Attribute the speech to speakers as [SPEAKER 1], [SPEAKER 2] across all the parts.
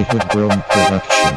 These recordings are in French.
[SPEAKER 1] Creative World Production.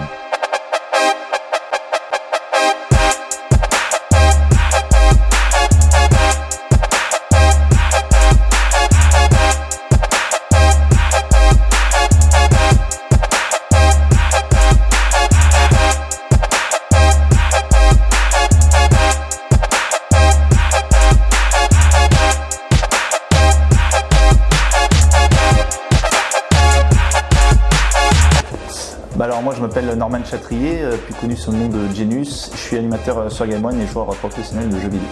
[SPEAKER 2] Alors moi je m'appelle Norman Chatrier, plus connu sous le nom de Genius. Je suis animateur sur Game One et joueur professionnel de jeux vidéo.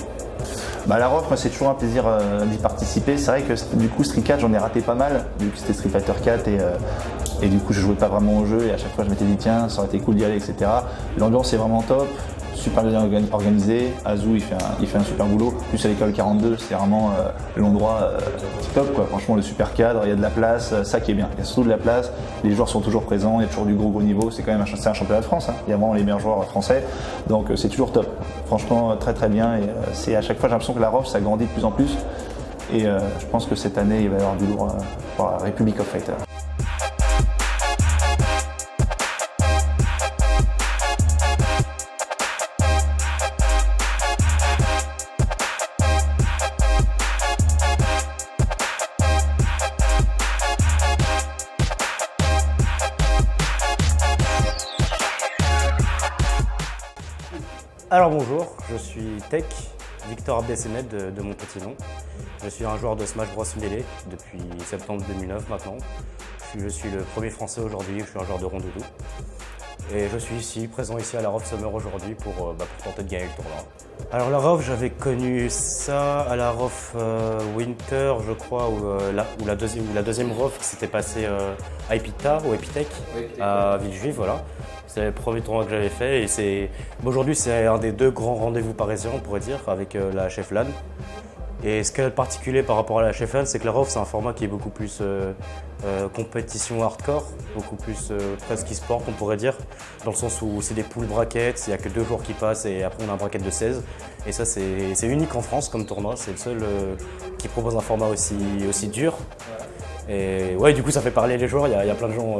[SPEAKER 2] La ROF, moi c'est toujours un plaisir d'y participer. C'est vrai que du coup Street 4 j'en ai raté pas mal, vu que c'était Street Fighter 4 et du coup je jouais pas vraiment au jeu et à chaque fois je m'étais dit tiens ça aurait été cool d'y aller, etc. L'ambiance est vraiment top, super bien organisé. Azu il fait un super boulot. Plus à l'école 42 c'est vraiment l'endroit top quoi. Franchement le super cadre, il y a de la place, ça qui est bien. Il y a surtout de la place, les joueurs sont toujours présents, il y a toujours du gros niveau. C'est quand même un championnat de France, hein. Il y a vraiment les meilleurs joueurs français, donc c'est toujours top. Franchement très bien et c'est à chaque fois j'ai l'impression que la ROF ça grandit de plus en plus et je pense que cette année il va y avoir du lourd pour la Republic of Fighters.
[SPEAKER 3] Alors bonjour, je suis Tech, Victor Abdesemed de mon petit nom. Je suis un joueur de Smash Bros Melee depuis septembre 2009 maintenant. Je suis le premier français aujourd'hui, je suis un joueur de Rondoudou. Et je suis présent ici à la ROF Summer aujourd'hui pour tenter de gagner le tournoi. Alors la ROF, j'avais connu ça à la ROF Winter, je crois, où la deuxième ROF s'était passée à Epita, ou Epitech, à Villejuif, voilà. C'est le premier tournoi que j'avais fait et aujourd'hui c'est un des deux grands rendez-vous parisiens, on pourrait dire, avec la HF LAN. Et ce qui est particulier par rapport à la HF LAN, c'est que la ROF c'est un format qui est beaucoup plus compétition hardcore, beaucoup plus presque e-sport on pourrait dire, dans le sens où c'est des pool brackets, il n'y a que 2 jours qui passent et après on a un bracket de 16. Et ça c'est unique en France comme tournoi, c'est le seul qui propose un format aussi dur. Et ouais, du coup ça fait parler les joueurs, il y a plein de gens.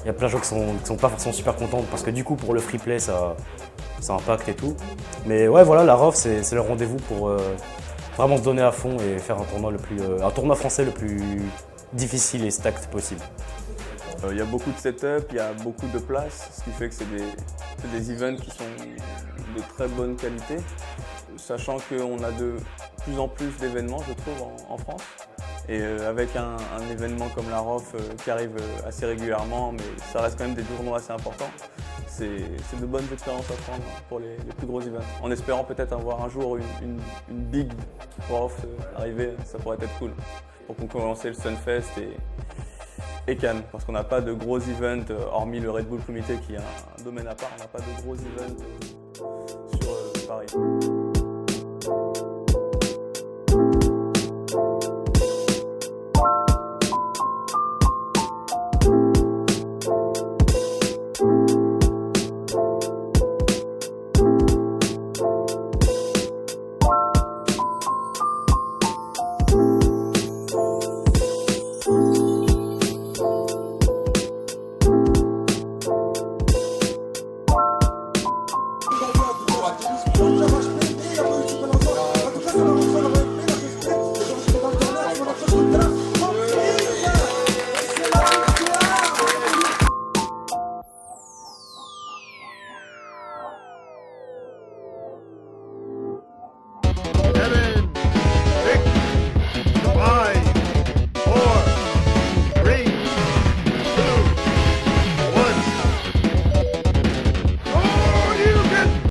[SPEAKER 3] Il y a plein de gens qui sont pas forcément super contents parce que du coup pour le free play ça impacte et tout. Mais ouais voilà, la ROF c'est le rendez-vous pour vraiment se donner à fond et faire un tournoi français le plus difficile et stacked possible.
[SPEAKER 4] Il y a beaucoup de setup, il y a beaucoup de place, ce qui fait que c'est des events qui sont de très bonne qualité, sachant qu'on a de plus en plus d'événements je trouve en France. Et avec un événement comme la ROF qui arrive assez régulièrement, mais ça reste quand même des tournois assez importants, c'est de bonnes expériences à prendre pour les plus gros events. En espérant peut-être avoir un jour une big ROF arriver, ça pourrait être cool pour concurrencer le Sunfest et Cannes, parce qu'on n'a pas de gros events, hormis le Red Bull Comité qui est un domaine à part, on n'a pas de gros events sur Paris.